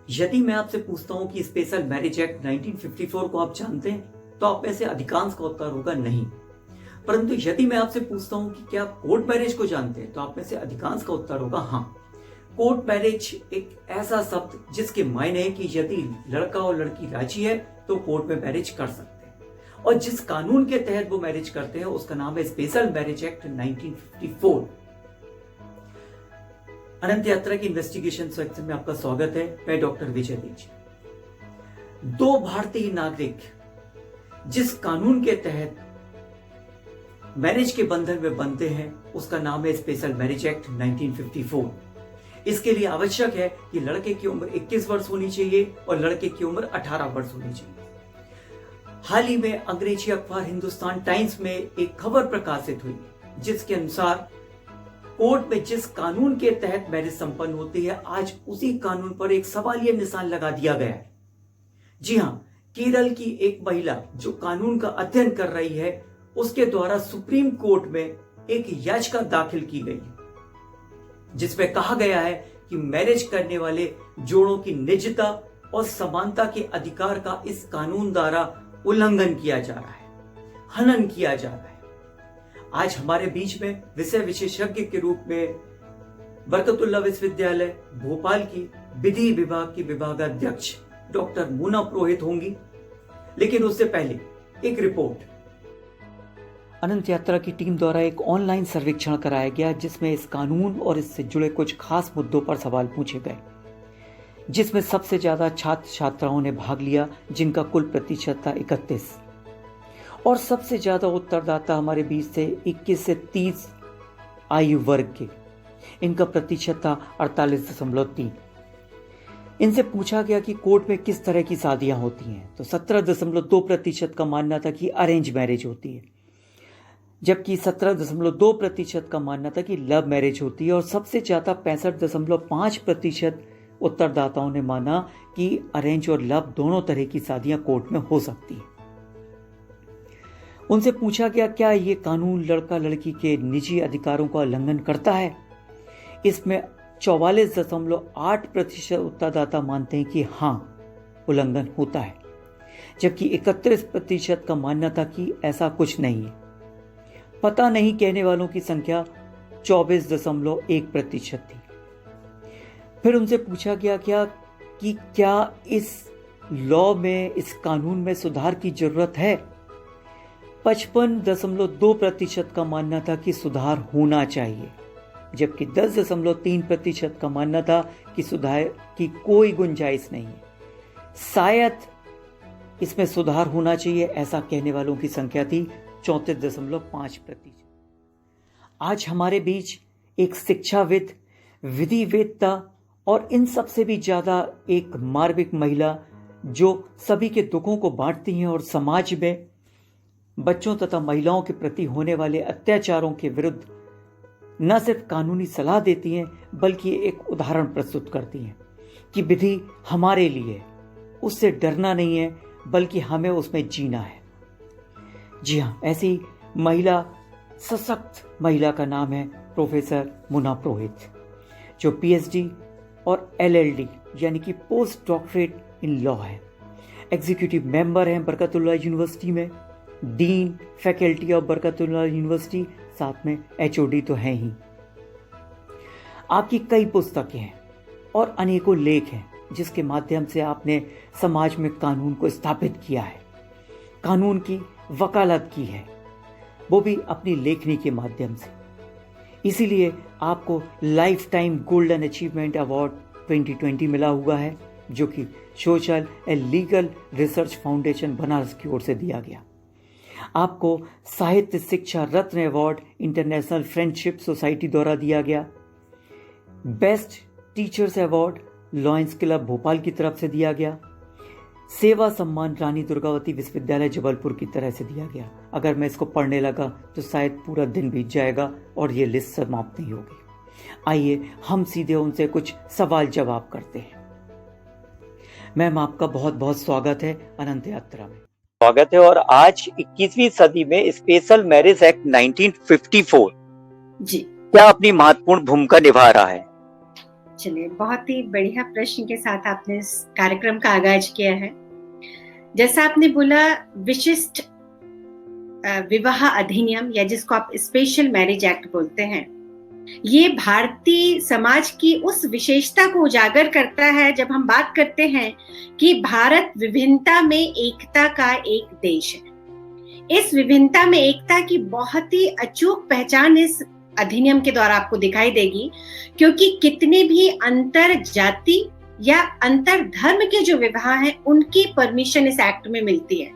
यदि मैं आपसे पूछता हूं कि स्पेशल मैरिज एक्ट 1954 को आप जानते हैं तो आप में से अधिकांश का उत्तर होगा नहीं। परंतु यदि मैं आपसे पूछता हूं कि क्या आप कोर्ट मैरिज को जानते हैं तो आप में से अधिकांश का उत्तर होगा हाँ। कोर्ट मैरिज एक ऐसा शब्द जिसके मायने है कि यदि लड़का और लड़की राजी है तो कोर्ट में मैरिज कर सकते हैं, और जिस कानून के तहत वो मैरिज करते हैं उसका नाम है स्पेशल मैरिज एक्ट 1954। अनंत यात्रा की इन्वेस्टिगेशन सेक्शन में आपका स्वागत है। मैं डॉक्टर विजय दीज। दो भारतीय नागरिक जिस कानून के तहत मैरिज के बंधन में बंधते हैं उसका नाम है स्पेशल मैरिज एक्ट 1954। इसके लिए आवश्यक है कि लड़के की उम्र 21 वर्ष होनी चाहिए और लड़के की उम्र 18 वर्ष होनी चाहिए। हाल ही में अंग्रेजी अखबार हिंदुस्तान टाइम्स में एक खबर प्रकाशित हुई जिसके अनुसार कोर्ट में जिस कानून के तहत मैरिज संपन्न होती है आज उसी कानून पर एक सवालिया निशान लगा दिया गया है। जी हां, केरल की एक महिला जो कानून का अध्ययन कर रही है उसके द्वारा सुप्रीम कोर्ट में एक याचिका दाखिल की गई है जिसमें कहा गया है कि मैरिज करने वाले जोड़ों की निजता और समानता के अधिकार का इस कानून द्वारा उल्लंघन किया जा रहा है, हनन किया जा रहा है। आज हमारे बीच में विषय विशेषज्ञ के रूप में बरकतुल्लाह विश्वविद्यालय भोपाल की विधि विभाग की विभागाध्यक्ष डॉक्टर मोना पुरोहित होंगी, लेकिन उससे पहले एक रिपोर्ट। अनंत यात्रा की टीम द्वारा एक ऑनलाइन सर्वेक्षण कराया गया जिसमें इस कानून और इससे जुड़े कुछ खास मुद्दों पर सवाल पूछे गए, जिसमें सबसे ज्यादा छात्र छात्राओं ने भाग लिया जिनका कुल प्रतिशत था 31, और सबसे ज्यादा उत्तरदाता हमारे बीच से 21 से 30 आयु वर्ग के, इनका प्रतिशत था 48.3। इनसे पूछा गया कि कोर्ट में किस तरह की शादियां होती हैं तो 17.2% का मानना था कि अरेंज मैरिज होती है, जबकि 17.2% का मानना था कि लव मैरिज होती है, और सबसे ज्यादा 65.5% उत्तरदाताओं ने माना कि अरेंज और लव दोनों तरह की शादियां कोर्ट में हो सकती है। उनसे पूछा गया क्या ये कानून लड़का लड़की के निजी अधिकारों का उल्लंघन करता है। इसमें 44.8% उत्तरदाता मानते हैं कि हाँ, उल्लंघन होता है, जबकि 31% का मानना था कि ऐसा कुछ नहीं है। पता नहीं कहने वालों की संख्या 24.1% थी। फिर उनसे पूछा गया क्या इस लॉ में, इस कानून में सुधार की जरूरत है। 55.2% का मानना था कि सुधार होना चाहिए, जबकि 10.3% का मानना था कि सुधार की कोई गुंजाइश नहीं है। शायद इसमें सुधार होना चाहिए, ऐसा कहने वालों की संख्या थी 34.5%। आज हमारे बीच एक शिक्षाविद, विधिवेत्ता और इन सबसे भी ज्यादा एक मार्मिक महिला जो सभी के दुखों को बांटती हैं और समाज में बच्चों तथा महिलाओं के प्रति होने वाले अत्याचारों के विरुद्ध न सिर्फ कानूनी सलाह देती हैं बल्कि एक उदाहरण प्रस्तुत करती हैं कि विधि हमारे लिए, उससे डरना नहीं है बल्कि हमें उसमें जीना है। जी हाँ, ऐसी महिला, सशक्त महिला का नाम है प्रोफेसर मोना पुरोहित, जो पीएचडी और एलएलडी यानी कि पोस्ट डॉक्टरेट इन लॉ है। एग्जीक्यूटिव मेंबर हैं बरकतुल्लाह यूनिवर्सिटी में, dean faculty of Barkatullah university, साथ में एचओडी तो हैं ही। आपकी कई पुस्तकें हैं और अनेकों लेख हैं जिसके माध्यम से आपने समाज में कानून को स्थापित किया है, कानून की वकालत की है, वो भी अपनी लेखनी के माध्यम से। इसीलिए आपको life time golden achievement award 2020 मिला हुआ है, जो कि social and legal research foundation Banaras की ओर से दिया गया। आपको साहित्य शिक्षा रत्न अवार्ड इंटरनेशनल फ्रेंडशिप सोसाइटी द्वारा दिया गया। Best teachers award lions club Bhopal की तरफ से दिया गया। सेवा सम्मान रानी दुर्गावती विश्वविद्यालय जबलपुर की तरह से दिया गया। अगर मैं इसको पढ़ने लगा तो शायद पूरा दिन बीत जाएगा और ये लिस्ट समाप्त नहीं होगी। आइए हम सीधे उनसे कुछ सवाल जवाब करते हैं। मैम, आपका बहुत बहुत स्वागत है अनंत यात्रा में। स्वागत है। और आज 21वीं सदी में स्पेशल मैरिज एक्ट 1954 जी क्या अपनी महत्वपूर्ण भूमिका निभा रहा है? चलिए, बहुत ही बढ़िया प्रश्न के साथ आपने इस कार्यक्रम का आगाज किया है। जैसा आपने बोला, विशिष्ट विवाह अधिनियम या जिसको आप स्पेशल मैरिज एक्ट बोलते हैं, ये भारतीय समाज की उस विशेषता को उजागर करता है जब हम बात करते हैं कि भारत विभिन्नता में एकता का एक देश है। इस विभिन्नता में एकता की बहुत ही अचूक पहचान इस अधिनियम के द्वारा आपको दिखाई देगी, क्योंकि कितने भी अंतर जाति या अंतर धर्म के जो विवाह हैं उनकी परमिशन इस एक्ट में मिलती है।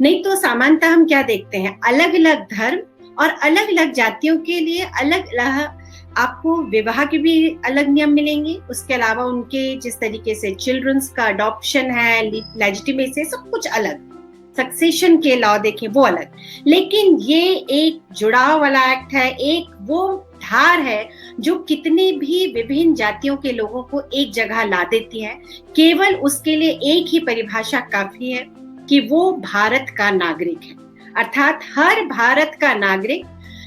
नहीं तो सामान्यतः हम क्या देखते हैं, अलग अलग धर्म और अलग अलग जातियों के लिए अलग अलग आपको विवाह के भी अलग नियम मिलेंगे। उसके अलावा उनके जिस तरीके से चिल्ड्रंस का अडॉप्शन है, लेजिटिमेसी, सब कुछ अलग, सक्सेशन के लॉ देखें वो अलग। लेकिन ये एक जुड़ाव वाला एक्ट है, एक वो धार है जो कितने भी विभिन्न जातियों के लोगों को एक जगह ला देती है। केवल उसके लिए एक ही परिभाषा काफी है कि वो भारत का नागरिक है, अर्थात हर भारत का नागरिक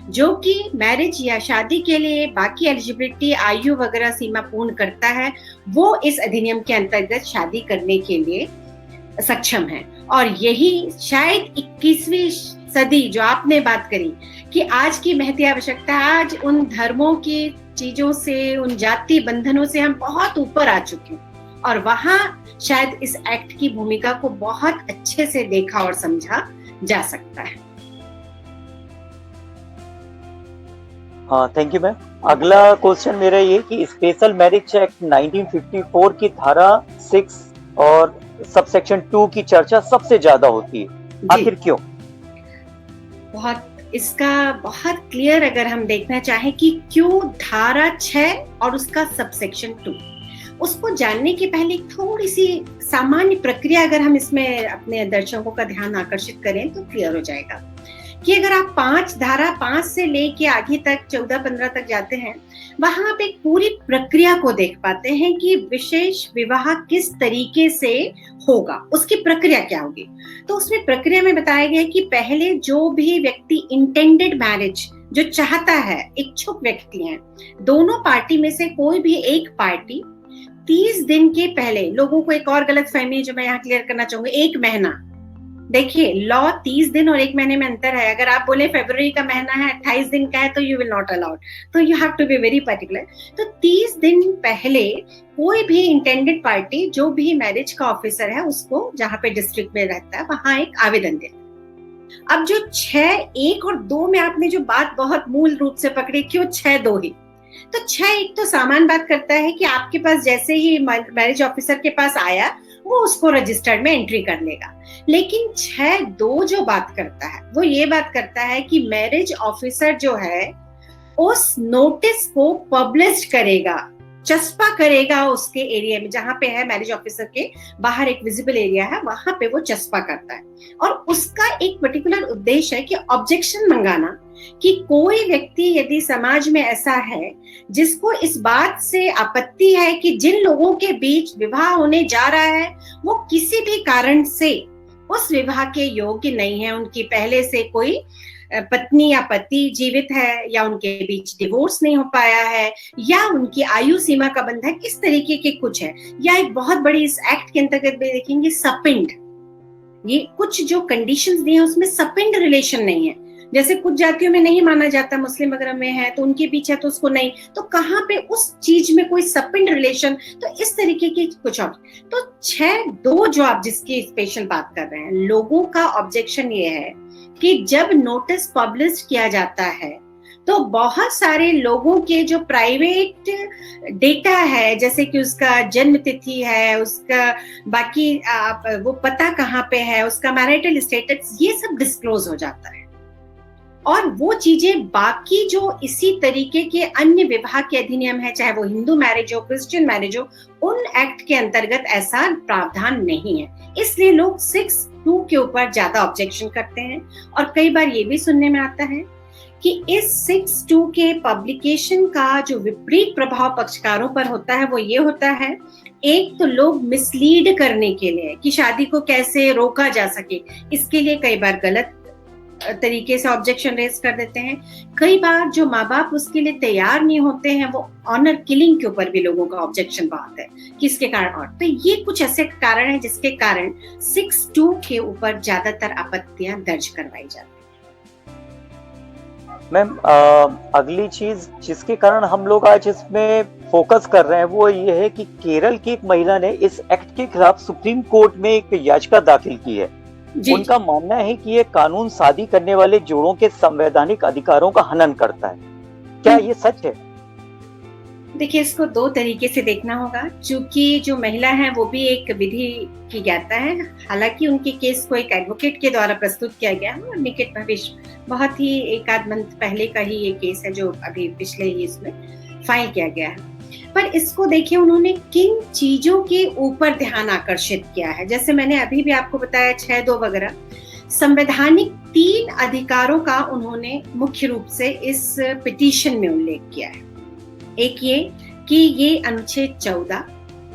जो कि मैरिज या शादी के लिए बाकी एलिजिबिलिटी आयु वगैरह सीमा पूर्ण करता है, वो इस अधिनियम के अंतर्गत शादी करने के लिए सक्षम है। और यही शायद 21वीं सदी जो आपने बात करी कि आज की महती आवश्यकता, आज उन धर्मों की चीजों से, उन जाति बंधनों से हम बहुत ऊपर आ चुके हैं, और वहां शायद इस एक्ट की भूमिका को बहुत अच्छे से देखा और समझा जा सकता है। हाँ, थैंक यू मैम। अगला क्वेश्चन मेरा ये कि स्पेशल मैरिज एक्ट 1954 की धारा 6 और सबसेक्शन 2 की चर्चा सबसे ज्यादा होती है, आखिर क्यों? इसका बहुत क्लियर अगर हम देखना चाहें कि क्यों धारा 6 और उसका सबसेक्शन 2, उसको जानने के पहले थोड़ी सी सामान्य प्रक्रिया अगर हम इसमें अपने दर्शकों का ध्यान आकर्षित करें तो क्लियर हो जाएगा कि अगर आप धारा 5 से लेके आगे तक 14-15 तक जाते हैं, वहां आप एक पूरी प्रक्रिया को देख पाते हैं कि विशेष विवाह किस तरीके से होगा, उसकी प्रक्रिया क्या होगी। तो उसमें प्रक्रिया में बताया गया है कि पहले जो भी व्यक्ति इंटेंडेड मैरिज जो चाहता है, इच्छुक व्यक्ति हैं, दोनों पार्टी में से कोई भी एक पार्टी 30 दिन के पहले, लोगों को एक और गलत फहमी जो मैं यहाँ क्लियर करना चाहूंगी, 1 महीना, देखिए लॉ 30 दिन और 1 महीने में अंतर है। अगर आप बोले फरवरी का महीना है 28 दिन का है तो यू विल नॉट अलाउड, तो you have to be very particular. तो 30 दिन पहले कोई भी इंटेंडेड पार्टी जो भी मैरिज का ऑफिसर है उसको, जहां पे डिस्ट्रिक्ट में रहता है, वहां एक आवेदन देता। अब जो 6, 1 और 2 में आपने जो बात बहुत मूल रूप से पकड़ी, क्यों 6, 2 ही, तो 6 एक तो सामान्य बात करता है कि आपके पास जैसे ही मैरिज ऑफिसर के पास आया वो उसको रजिस्टर्ड में एंट्री कर लेगा। लेकिन 6(2) जो बात करता है वो ये बात करता है कि मैरिज ऑफिसर जो है उस नोटिस को पब्लिश करेगा, चस्पा करेगा उसके एरिया में, जहां पे है मैरिज ऑफिसर के बाहर एक विजिबल एरिया है, वहां पे वो चस्पा करता है। और उसका एक पर्टिकुलर उद्देश्य है कि ऑब्जेक्शन मंगाना कि कोई व्यक्ति यदि समाज में ऐसा है जिसको इस बात से आपत्ति है कि जिन लोगों के बीच विवाह होने जा रहा है वो किसी भी कारण से उस विवाह के योग्य नहीं है, उनकी पहले से कोई पत्नी या पति जीवित है, या उनके बीच डिवोर्स नहीं हो पाया है, या उनकी आयु सीमा का बंधन इस तरीके के कुछ है, या एक बहुत बड़ी इस एक्ट के अंतर्गत भी देखेंगे सपिंड, ये कुछ जो कंडीशंस दी हैं उसमें सपिंड रिलेशन नहीं है। जैसे कुछ जातियों में नहीं माना जाता, मुस्लिम वगैरह में है तो उनके बीच है तो उसको नहीं, तो कहाँ पे उस चीज में कोई सपिंड रिलेशन, तो इस तरीके की कुछ और। तो 6(2) जो आप जिसकी स्पेशल बात कर रहे हैं, लोगों का ऑब्जेक्शन ये है कि जब नोटिस पब्लिश किया जाता है तो बहुत सारे लोगों के जो प्राइवेट डेटा है, जैसे कि उसका जन्म तिथि है, उसका बाकी वो पता कहाँ पे है, उसका मैरिटल स्टेटस, ये सब डिस्क्लोज हो जाता है। और वो चीजें बाकी जो इसी तरीके के अन्य विवाह के अधिनियम है, चाहे वो हिंदू मैरिज हो, क्रिश्चियन मैरिज हो, उन एक्ट के अंतर्गत ऐसा प्रावधान नहीं है। इसलिए लोग 6(2) के ऊपर ज्यादा ऑब्जेक्शन करते हैं। और कई बार ये भी सुनने में आता है कि इस 6(2) के पब्लिकेशन का जो विपरीत प्रभाव पक्षकारों पर होता है वो ये होता है, एक तो लोग मिसलीड करने के लिए कि शादी को कैसे रोका जा सके, इसके लिए कई बार गलत तरीके से ऑब्जेक्शन रेज कर देते हैं। कई बार जो माँ बाप उसके लिए तैयार नहीं होते हैं, वो ऑनर किलिंग के ऊपर भी लोगों का ऑब्जेक्शन बहुत है, किसके कारण। और तो ये कुछ ऐसे कारण है जिसके कारण 6(2) के ऊपर ज्यादातर आपत्तियां दर्ज करवाई जाती है। मैम, अगली चीज जिसके कारण हम लोग आज इसमें फोकस कर रहे हैं वो ये है कि केरल की एक महिला ने इस एक्ट के खिलाफ सुप्रीम कोर्ट में एक याचिका दाखिल की है। उनका मानना है कि ये कानून शादी करने वाले जोड़ों के संवैधानिक अधिकारों का हनन करता है। क्या ये सच है? देखिए, इसको दो तरीके से देखना होगा। चूंकि जो महिला है वो भी एक विधि की ज्ञाता है, हालांकि उनके केस को एक एडवोकेट के द्वारा प्रस्तुत किया गया है और निकट भविष्य, बहुत ही एक आध मंथ पहले का ही ये केस है जो अभी पिछले ही इसमें फाइल किया गया है। पर इसको देखिए, उन्होंने किन चीजों के ऊपर ध्यान आकर्षित किया है। जैसे मैंने अभी भी आपको बताया 6(2) वगैरह, संवैधानिक 3 अधिकारों का उन्होंने मुख्य रूप से इस पिटीशन में उल्लेख किया है। एक ये कि ये अनुच्छेद 14,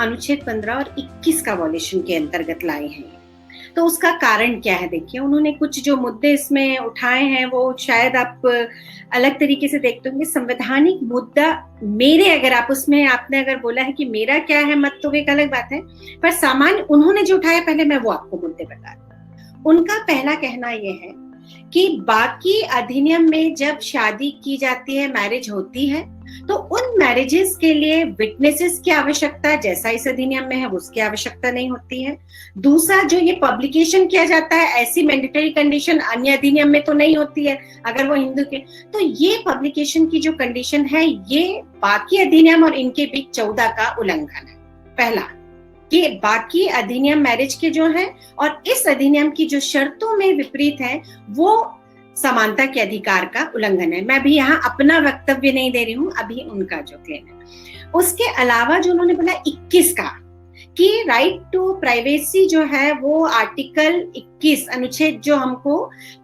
अनुच्छेद 15 और 21 का वॉल्यूशन के अंतर्गत लाए हैं। तो उसका कारण क्या है? देखिए, उन्होंने कुछ जो मुद्दे इसमें उठाए हैं वो शायद आप अलग तरीके से देखते होंगे। संवैधानिक मुद्दा मेरे, अगर आप उसमें, आपने अगर बोला है कि मेरा क्या है मत, तो एक अलग बात है, पर सामान्य उन्होंने जो उठाया, पहले मैं वो आपको मुद्दे बता दूं। उनका पहला कहना यह है कि बाकी अधिनियम में जब शादी की जाती है, मैरिज होती है, तो उन मैरिजेस के लिए विटनेसेस की आवश्यकता जैसा इस अधिनियम में है उसकी आवश्यकता नहीं होती है। दूसरा, जो ये पब्लिकेशन किया जाता है, ऐसी मैंडेटरी कंडीशन अन्य अधिनियम में तो नहीं होती है अगर वो हिंदू के, तो ये पब्लिकेशन की जो कंडीशन है ये बाकी अधिनियम और इनके बीच 14 का उल्लंघन है। पहला कि बाकी अधिनियम मैरिज के जो है और इस अधिनियम की जो शर्तों में विपरीत है वो समानता के अधिकार का उल्लंघन है। मैं भी यहाँ अपना वक्तव्य नहीं दे रही हूँ, अभी उनका जो क्लेम है। उसके अलावा जो उन्होंने बोला 21 का, कि राइट टू प्राइवेसी जो है वो आर्टिकल 21 अनुच्छेद जो हमको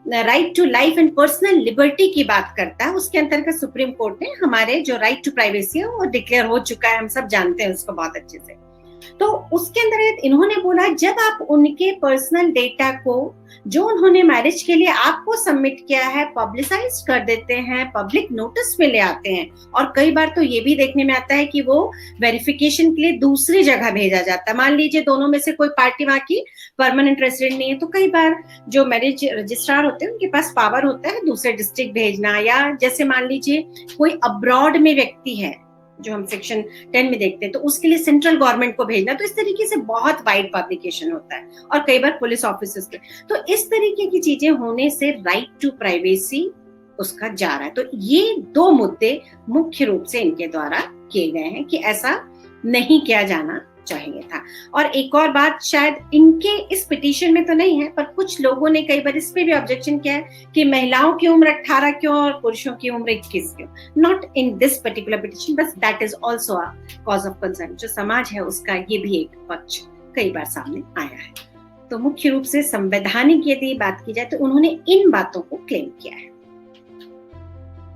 right to life and personal liberty की बात करता है, उसके अंतर्गत सुप्रीम कोर्ट ने हमारे जो राइट टू प्राइवेसी है वो डिक्लेयर हो चुका है, हम सब जानते हैं उसको बहुत अच्छे से। तो उसके अंदर इन्होंने बोला, जब आप उनके पर्सनल डेटा को जो उन्होंने मैरिज के लिए आपको सबमिट किया है पब्लिसाइज कर देते हैं, पब्लिक नोटिस में ले आते हैं, और कई बार तो ये भी देखने में आता है कि वो वेरिफिकेशन के लिए दूसरी जगह भेजा जाता है। मान लीजिए दोनों में से कोई पार्टी वहां की परमानेंट रेसिडेंट नहीं है, तो कई बार जो मैरिज रजिस्ट्रार होते हैं उनके पास पावर होता है दूसरे डिस्ट्रिक्ट भेजना, या जैसे मान लीजिए कोई अब्रॉड में व्यक्ति है जो हम सेक्शन 10 में देखते हैं, तो उसके लिए सेंट्रल गवर्नमेंट को भेजना। तो इस तरीके से बहुत वाइड पब्लिकेशन होता है, और कई बार पुलिस ऑफिसर्स के। तो इस तरीके की चीजें होने से राइट टू प्राइवेसी उसका जा रहा है। तो ये 2 मुद्दे मुख्य रूप से इनके द्वारा किए गए हैं कि ऐसा नहीं किया जाना चाहिए था। और एक और बात, शायद इनके इस पिटीशन में तो नहीं है, पर कुछ लोगों ने कई बार इस पे भी ऑब्जेक्शन किया है कि महिलाओं की उम्र 18 क्यों और पुरुषों की उम्र 21 क्यों। Not in this particular petition, but that is also a cause of concern. जो समाज है उसका ये भी एक पक्ष कई बार सामने आया है। तो मुख्य रूप से संवैधानिक यदि बात की जाए तो उन्होंने इन बातों को क्लेम किया है।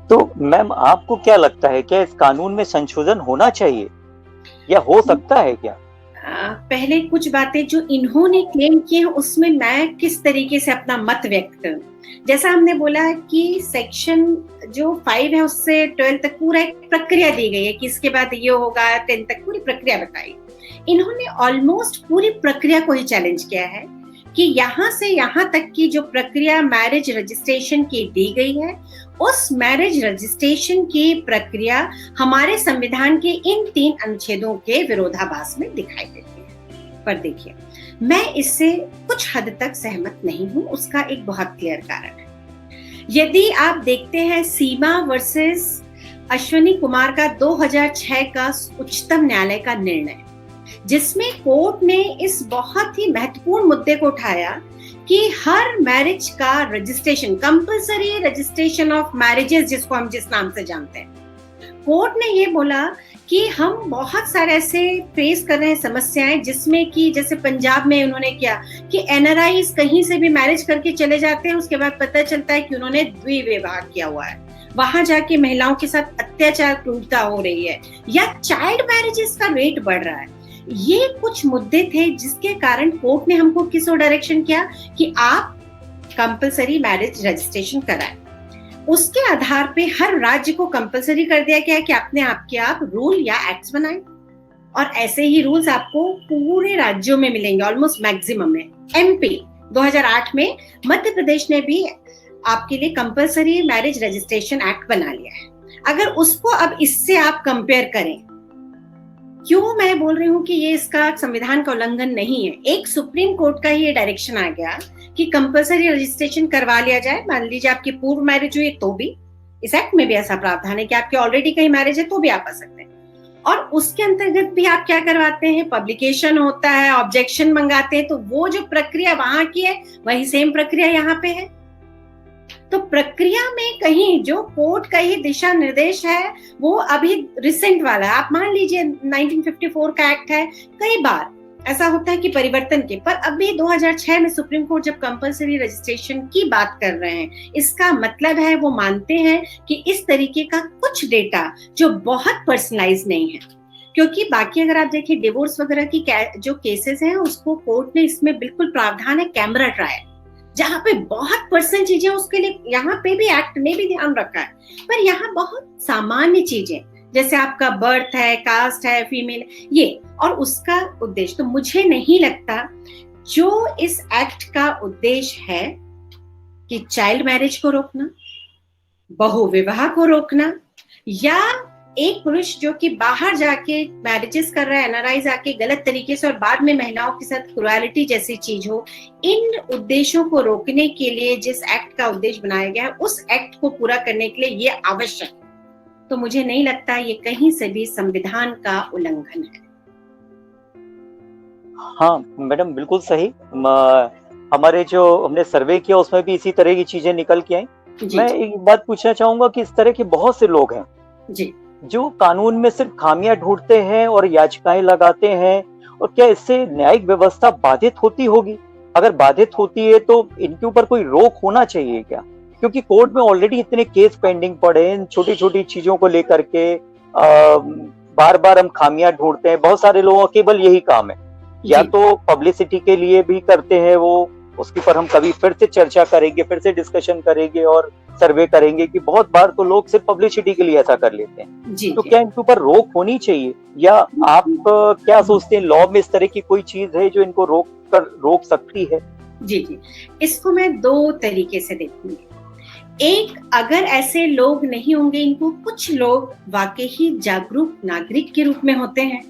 तो मैम, आपको क्या लगता है, क्या इस कानून में संशोधन होना चाहिए या हो सकता है क्या? पहले कुछ बातें जो इन्होंने क्लेम की है उसमें मैं किस तरीके से अपना मत व्यक्त करूं। जैसा हमने बोला कि सेक्शन जो 5 है उससे 12 तक पूरा एक प्रक्रिया दी गई है कि इसके बाद ये होगा, 10 तक पूरी प्रक्रिया बताई। इन्होंने ऑलमोस्ट पूरी प्रक्रिया को ही चैलेंज किया है कि यहाँ से यहाँ तक की जो प्रक्रिया मैरिज रजिस्ट्रेशन की दी गई है, उस मैरिज रजिस्ट्रेशन की प्रक्रिया हमारे संविधान के इन 3 अनुच्छेदों के विरोधाभास में दिखाई देती है। पर देखिए, मैं इससे कुछ हद तक सहमत नहीं हूं। उसका एक बहुत क्लियर कारण है। यदि आप देखते हैं सीमा वर्सेस अश्विनी कुमार का 2006 का उच्चतम न्यायालय का निर्णय, जिसमें कोर्ट ने इस बहुत ही महत्वपूर्ण मुद्दे को उठाया कि हर मैरिज का registration, compulsory registration of marriages जिसको हम जिस नाम से जानते हैं, कोर्ट ने ये बोला कि हम बहुत सारे ऐसे फेस कर रहे हैं समस्याएं जिसमें कि जैसे पंजाब में उन्होंने किया कि एनआरआईज कहीं से भी मैरिज करके चले जाते हैं, उसके बाद पता चलता है कि उन्होंने द्विविवाह किया हुआ है, वहां जाके महिलाओं के साथ अत्याचार क्रूरता हो रही है, या चाइल्ड मैरिजेस का रेट बढ़ रहा है। ये कुछ मुद्दे थे जिसके कारण कोर्ट ने हमको किस ओर डायरेक्शन किया कि आप कंपलसरी मैरिज रजिस्ट्रेशन कराए। उसके आधार पे हर राज्य को कंपलसरी कर दिया गया कि अपने आप के आप रूल या एक्ट्स बनाएं, और ऐसे ही रूल्स आपको पूरे राज्यों में मिलेंगे, ऑलमोस्ट मैक्सिमम में। एमपी 2008 में, मध्य प्रदेश ने भी आपके लिए कंपलसरी मैरिज रजिस्ट्रेशन एक्ट बना लिया है। अगर उसको अब इससे आप कंपेयर करें, क्यों मैं बोल रही हूँ कि ये इसका संविधान का उल्लंघन नहीं है। एक सुप्रीम कोर्ट का ही ये डायरेक्शन आ गया कि कंपलसरी रजिस्ट्रेशन करवा लिया जाए। मान लीजिए आपकी पूर्व मैरिज हुई तो भी, इस एक्ट में भी ऐसा प्रावधान है कि आपकी ऑलरेडी कहीं मैरिज है तो भी आप आ सकते हैं। और उसके अंतर्गत भी आप क्या करवाते हैं, पब्लिकेशन होता है, ऑब्जेक्शन मंगाते हैं, तो वो जो प्रक्रिया वहां की है वही सेम प्रक्रिया यहाँ पे है। तो प्रक्रिया में कहीं जो कोर्ट का ही दिशा निर्देश है वो अभी रिसेंट वाला है। आप मान लीजिए 1954 का एक्ट है, कई बार ऐसा होता है कि परिवर्तन के, पर अभी 2006 में सुप्रीम कोर्ट जब कंपलसरी रजिस्ट्रेशन की बात कर रहे हैं, इसका मतलब है वो मानते हैं कि इस तरीके का कुछ डेटा जो बहुत पर्सनलाइज नहीं है, क्योंकि बाकी अगर आप देखिए डिवोर्स वगैरह की जो केसेस हैं उसको कोर्ट ने इसमें बिल्कुल प्रावधान है कैमरा ट्रायल, जहां पे बहुत पर्सनल चीजें, उसके लिए यहाँ पे भी एक्ट ने भी ध्यान रखा है। पर यहाँ बहुत सामान्य चीजें जैसे आपका बर्थ है, कास्ट है, फीमेल, ये और उसका उद्देश्य, तो मुझे नहीं लगता जो इस एक्ट का उद्देश्य है कि चाइल्ड मैरिज को रोकना, बहु विवाह को रोकना, या एक पुरुष जो कि बाहर जाके मैरिजेस कर रहा है एनआरआई आके गलत तरीके से और बाद में महिलाओं के साथ क्रूरलिटी जैसी चीज हो, इन उद्देश्यों को रोकने के लिए जिस एक्ट का उद्देश्य बनाया गया है उस एक्ट को पूरा करने के लिए ये आवश्यक है। तो मुझे नहीं लगता ये कहीं से भी संविधान का उल्लंघन है। हाँ मैडम, बिल्कुल सही। हमारे जो हमने सर्वे किया उसमें भी इसी तरह की चीजें निकल के आई। मैं एक बात पूछना चाहूंगा कि इस तरह के बहुत से लोग हैं जी जो कानून में सिर्फ खामियां ढूंढते हैं और याचिकाएं लगाते हैं, और क्या इससे न्यायिक व्यवस्था बाधित होती होगी? अगर बाधित होती है तो इनके ऊपर कोई रोक होना चाहिए क्या? क्योंकि कोर्ट में ऑलरेडी इतने केस पेंडिंग पड़े हैं, छोटी छोटी चीजों को लेकर के बार बार हम खामियां ढूंढते हैं। बहुत सारे लोगों का केवल यही काम है, या तो पब्लिसिटी के लिए भी करते हैं वो, उसके पर हम कभी फिर से चर्चा करेंगे, फिर से डिस्कशन करेंगे और सर्वे करेंगे कि बहुत बार तो लोग सिर्फ पब्लिसिटी के लिए ऐसा कर लेते हैं। तो क्या इनके ऊपर रोक होनी चाहिए, या आप क्या सोचते हैं लॉ में इस तरह की कोई चीज है जो इनको रोक सकती है? जी, इसको मैं दो तरीके से देखूंगी। एक, अगर ऐसे लोग नहीं होंगे, इनको कुछ लोग वाकई ही जागरूक नागरिक के रूप में होते हैं,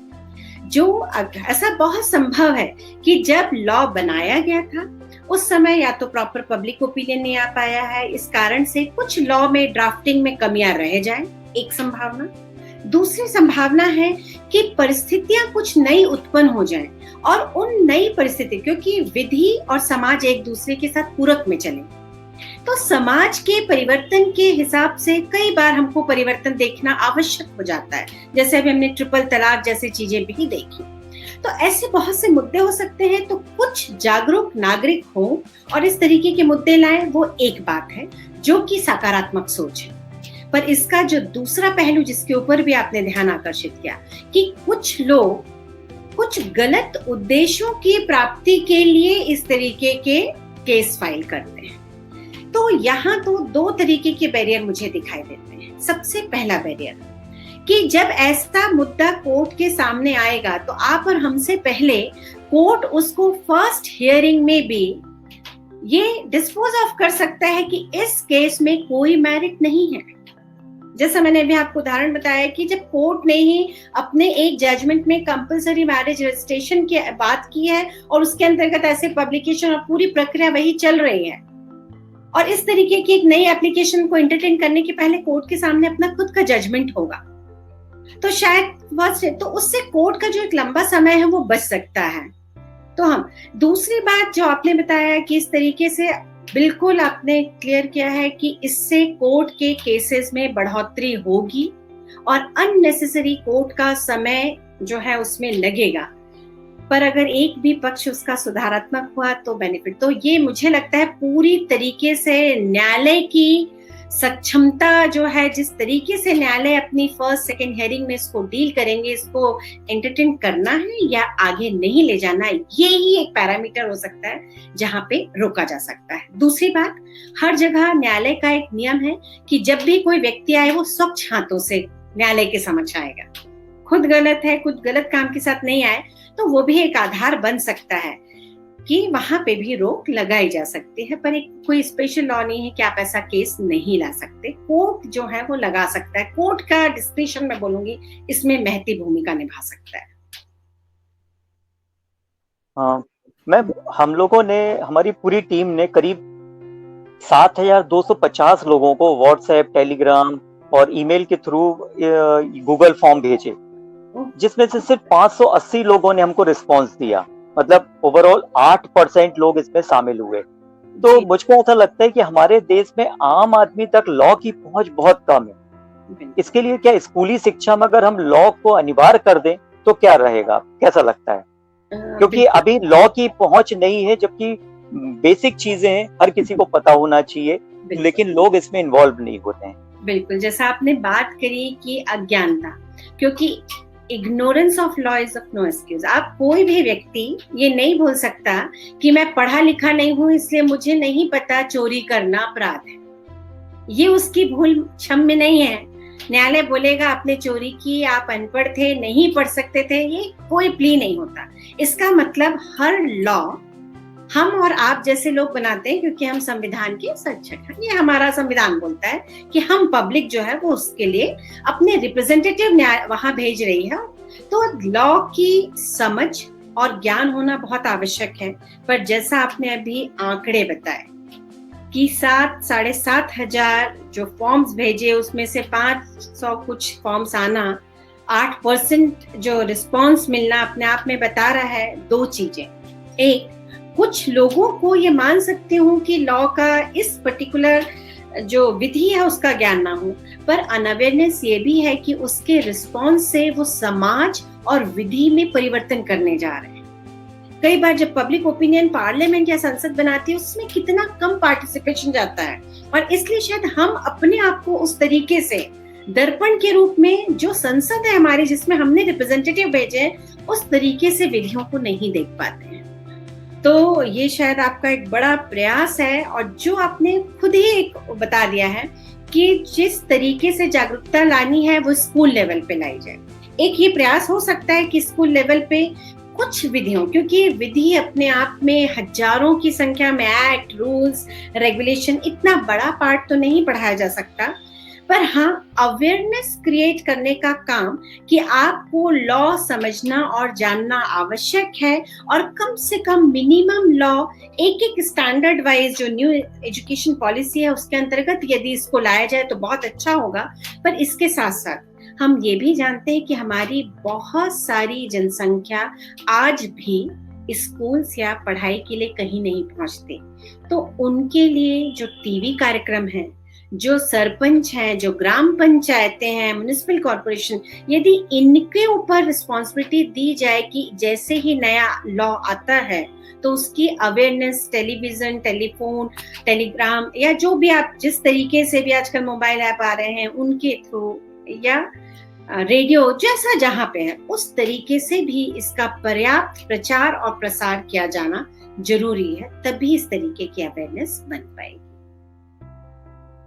जो ऐसा बहुत संभव है कि जब लॉ बनाया गया था उस समय या तो प्रॉपर पब्लिक ओपिनियन नहीं आ पाया है, इस कारण से कुछ लॉ में ड्राफ्टिंग में कमियां रह जाएं, एक संभावना। दूसरी संभावना है कि परिस्थितियां कुछ नई उत्पन्न हो जाएं, और उन नई परिस्थिति, क्योंकि विधि और समाज एक दूसरे के साथ पूरक में चले, तो समाज के परिवर्तन के हिसाब से कई बार हमको परिवर्तन देखना आवश्यक हो जाता है। जैसे अभी हमने ट्रिपल तलाक जैसी चीजें भी देखी। तो ऐसे बहुत से मुद्दे हो सकते हैं, तो कुछ जागरूक नागरिक हो और इस तरीके के मुद्दे लाएं, वो एक बात है जो कि सकारात्मक सोच है। पर इसका जो दूसरा पहलू जिसके ऊपर भी आपने ध्यान आकर्षित किया कि कुछ लोग कुछ गलत उद्देश्यों की प्राप्ति के लिए इस तरीके के केस फाइल करते हैं, तो यहाँ तो दो तरीके के बैरियर मुझे दिखाई देते हैं। सबसे पहला बैरियर कि जब ऐसा मुद्दा कोर्ट के सामने आएगा तो आप और हमसे पहले कोर्ट उसको फर्स्ट हियरिंग में भी ये डिस्पोज ऑफ कर सकता है कि इस केस में कोई मेरिट नहीं है। जैसा मैंने अभी आपको उदाहरण बताया कि जब कोर्ट ने ही अपने एक जजमेंट में कंपलसरी मैरिज रजिस्ट्रेशन की बात की है और उसके अंतर्गत ऐसे पब्लिकेशन और पूरी प्रक्रिया वही चल रही है, और इस तरीके की एक नई एप्लीकेशन को एंटरटेन करने के पहले कोर्ट के सामने अपना खुद का जजमेंट होगा, तो शायद तो उससे कोर्ट का जो एक लंबा समय है वो बच सकता है। तो हम दूसरी बात जो आपने बताया कि इस तरीके से बिल्कुल आपने क्लियर किया है कि इससे कोर्ट के केसेस में बढ़ोतरी होगी और अननेसेसरी कोर्ट का समय जो है उसमें लगेगा, पर अगर एक भी पक्ष उसका सुधारात्मक हुआ तो बेनिफिट। तो ये मुझे लगता है पूरी तरीके से न्यायालय की सक्षमता जो है, जिस तरीके से न्यायालय अपनी फर्स्ट सेकंड हियरिंग में इसको डील करेंगे, इसको एंटरटेन करना है या आगे नहीं ले जाना है, ये ही एक पैरामीटर हो सकता है जहां पे रोका जा सकता है। दूसरी बात, हर जगह न्यायालय का एक नियम है कि जब भी कोई व्यक्ति आए वो स्वच्छ हाथों से न्यायालय के समक्ष आएगा। खुद गलत है, कुछ गलत काम के साथ नहीं आए तो वो भी एक आधार बन सकता है कि वहां पे भी रोक लगाई जा सकती है, पर एक कोई स्पेशल लॉ नहीं है कि आप ऐसा केस नहीं ला सकते। कोर्ट जो है वो लगा सकता है, कोर्ट का डिस्क्रिप्शन मैं बोलूंगी इसमें महती भूमिका निभा सकता है। हाँ मैम, हम लोगों ने, हमारी पूरी टीम ने करीब 7,250 लोगों को व्हाट्सएप, टेलीग्राम और ईमेल के थ्रू गूगल फॉर्म भेजे, जिसमें से सिर्फ 580 लोगों ने हमको रिस्पांस दिया। मतलब ओवरऑल 8% लोग इसमें शामिल हुए। तो मुझको ऐसा लगता है कि हमारे देश में आम आदमी तक लॉ की पहुंच बहुत कम है। इसके लिए क्या स्कूली शिक्षा में अगर हम लॉ को अनिवार्य कर दें तो क्या रहेगा, कैसा लगता है? क्योंकि अभी लॉ की पहुंच नहीं है, जबकि बेसिक चीजें हैं, हर किसी को पता होना चाहिए, लेकिन लोग इसमें इन्वॉल्व नहीं होते हैं। बिल्कुल, जैसा आपने बात करी कि अज्ञानता, क्योंकि ignorance of law is of no excuse. आप कोई भी व्यक्ति ये नहीं बोल सकता कि मैं पढ़ा लिखा नहीं हूं इसलिए मुझे नहीं पता चोरी करना अपराध है। ये उसकी भूल क्षम्य नहीं है। न्यायालय बोलेगा आपने चोरी की, आप अनपढ़ थे, नहीं पढ़ सकते थे, ये कोई प्ली नहीं होता। इसका मतलब हर लॉ हम और आप जैसे लोग बनाते हैं, क्योंकि हम संविधान के संरक्षक हैं। ये हमारा संविधान बोलता है कि हम पब्लिक जो है वो उसके लिए अपने रिप्रेजेंटेटिव न्याय वहां भेज रही है। तो लॉ की समझ और ज्ञान होना बहुत आवश्यक है। पर जैसा आपने अभी आंकड़े बताए कि 7,500 जो फॉर्म्स भेजे, उसमें से 500 कुछ फॉर्म्स आना, 8% जो रिस्पॉन्स मिलना अपने आप में बता रहा है दो चीजें। एक, कुछ लोगों को ये मान सकती हूँ कि लॉ का इस पर्टिकुलर जो विधि है उसका ज्ञान ना हो, पर अनअवेयरनेस ये भी है कि उसके रिस्पॉन्स से वो समाज और विधि में परिवर्तन करने जा रहे हैं। कई बार जब पब्लिक ओपिनियन पार्लियामेंट या संसद बनाती है उसमें कितना कम पार्टिसिपेशन जाता है, और इसलिए शायद हम अपने आप को उस तरीके से दर्पण के रूप में, जो संसद है हमारी जिसमें हमने रिप्रेजेंटेटिव भेजे, उस तरीके से विधियों को नहीं देख पाते हैं। तो ये शायद आपका एक बड़ा प्रयास है, और जो आपने खुद ही एक बता दिया है कि जिस तरीके से जागरूकता लानी है वो स्कूल लेवल पे लाई जाए। एक ये प्रयास हो सकता है कि स्कूल लेवल पे कुछ विधियों, क्योंकि विधि अपने आप में हजारों की संख्या में एक्ट, रूल्स, रेगुलेशन, इतना बड़ा पार्ट तो नहीं पढ़ाया जा सकता, पर हाँ अवेयरनेस क्रिएट करने का काम कि आपको लॉ समझना और जानना आवश्यक है, और कम से कम मिनिमम लॉ एक स्टैंडर्ड वाइज जो न्यू एजुकेशन पॉलिसी है उसके अंतर्गत यदि इसको लाया जाए तो बहुत अच्छा होगा। पर इसके साथ साथ हम ये भी जानते हैं कि हमारी बहुत सारी जनसंख्या आज भी स्कूल्स या पढ़ाई के लिए कहीं नहीं पहुंचते। तो उनके लिए जो टीवी कार्यक्रम है, जो सरपंच हैं, जो ग्राम पंचायतें हैं, म्युनिसिपल कॉर्पोरेशन, यदि इनके ऊपर रिस्पॉन्सिबिलिटी दी जाए कि जैसे ही नया लॉ आता है तो उसकी अवेयरनेस, टेलीविजन, टेलीफोन, टेलीग्राम या जो भी आप जिस तरीके से भी आजकल मोबाइल ऐप आ रहे हैं उनके थ्रू, या रेडियो, जैसा जहां पे है उस तरीके से भी इसका पर्याप्त प्रचार और प्रसार किया जाना जरूरी है, तभी इस तरीके की अवेयरनेस बन पाएगी।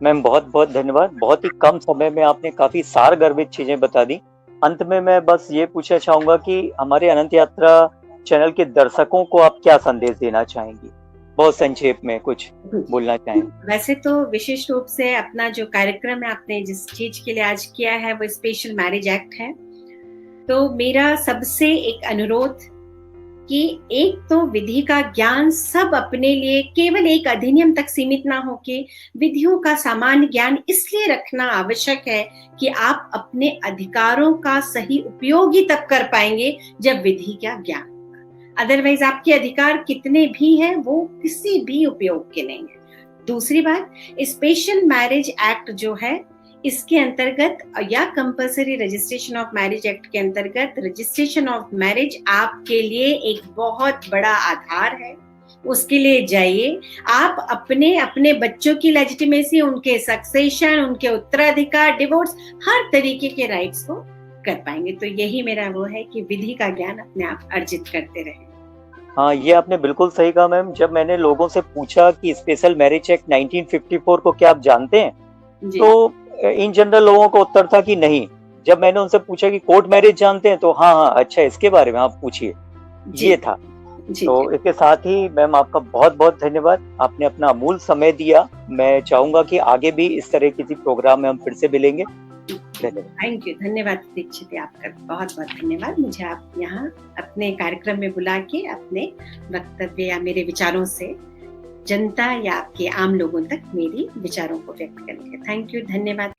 मैम बहुत बहुत धन्यवाद। बहुत ही कम समय में आपने काफी सारगर्भित चीजें बता दी। अंत में मैं बस ये पूछना चाहूंगा कि हमारे अनंत यात्रा चैनल के दर्शकों को आप क्या संदेश देना चाहेंगी? बहुत संक्षेप में कुछ बोलना चाहेंगे। वैसे तो विशेष रूप से अपना जो कार्यक्रम है, आपने जिस चीज के लिए आज किया है वो स्पेशल मैरिज एक्ट है। तो मेरा सबसे एक अनुरोध कि एक तो विधि का ज्ञान सब अपने लिए केवल एक अधिनियम तक सीमित ना होके विधियों का सामान्य ज्ञान इसलिए रखना आवश्यक है कि आप अपने अधिकारों का सही उपयोग ही तब कर पाएंगे जब विधि का ज्ञान। अदरवाइज आपके अधिकार कितने भी हैं वो किसी भी उपयोग के नहीं है। दूसरी बात, स्पेशल मैरिज एक्ट जो है इसके अंतर्गत या compulsory registration of marriage act के अंतर्गत रजिस्ट्रेशन ऑफ मैरिज आपके लिए एक बहुत बड़ा आधार है उसके लिए जाइए। आप अपने अपने बच्चों की लेजिटिमेसी, उनके सक्सेशन, उनके उत्तराधिकार, डिवोर्स, हर तरीके के राइट्स को कर पाएंगे। तो यही मेरा वो है कि विधि का ज्ञान अपने आप अर्जित करते रहें। हाँ, ये आपने बिल्कुल सही कहा मैम। जब मैंने लोगों से पूछा कि स्पेशल मैरिज एक्ट 1954 को क्या आप जानते हैं, जी। तो इन जनरल लोगों का उत्तर था कि नहीं। जब मैंने उनसे पूछा कि कोर्ट मैरिज जानते हैं, तो हाँ हाँ, अच्छा, इसके बारे में आप पूछिए, जी। ये था। जी। तो इसके साथ ही मैम आपका बहुत बहुत धन्यवाद, आपने अपना अमूल्य समय दिया। मैं चाहूंगा कि आगे भी इस तरह किसी प्रोग्राम में हम फिर से मिलेंगे। धन्यवाद। थैंक यू, धन्यवाद दीक्षित, आपका बहुत बहुत धन्यवाद। मुझे आप यहाँ अपने कार्यक्रम में बुला के अपने वक्तव्य या मेरे विचारों से जनता या आपके आम लोगों तक मेरी विचारों को व्यक्त करने के। थैंक यू, धन्यवाद।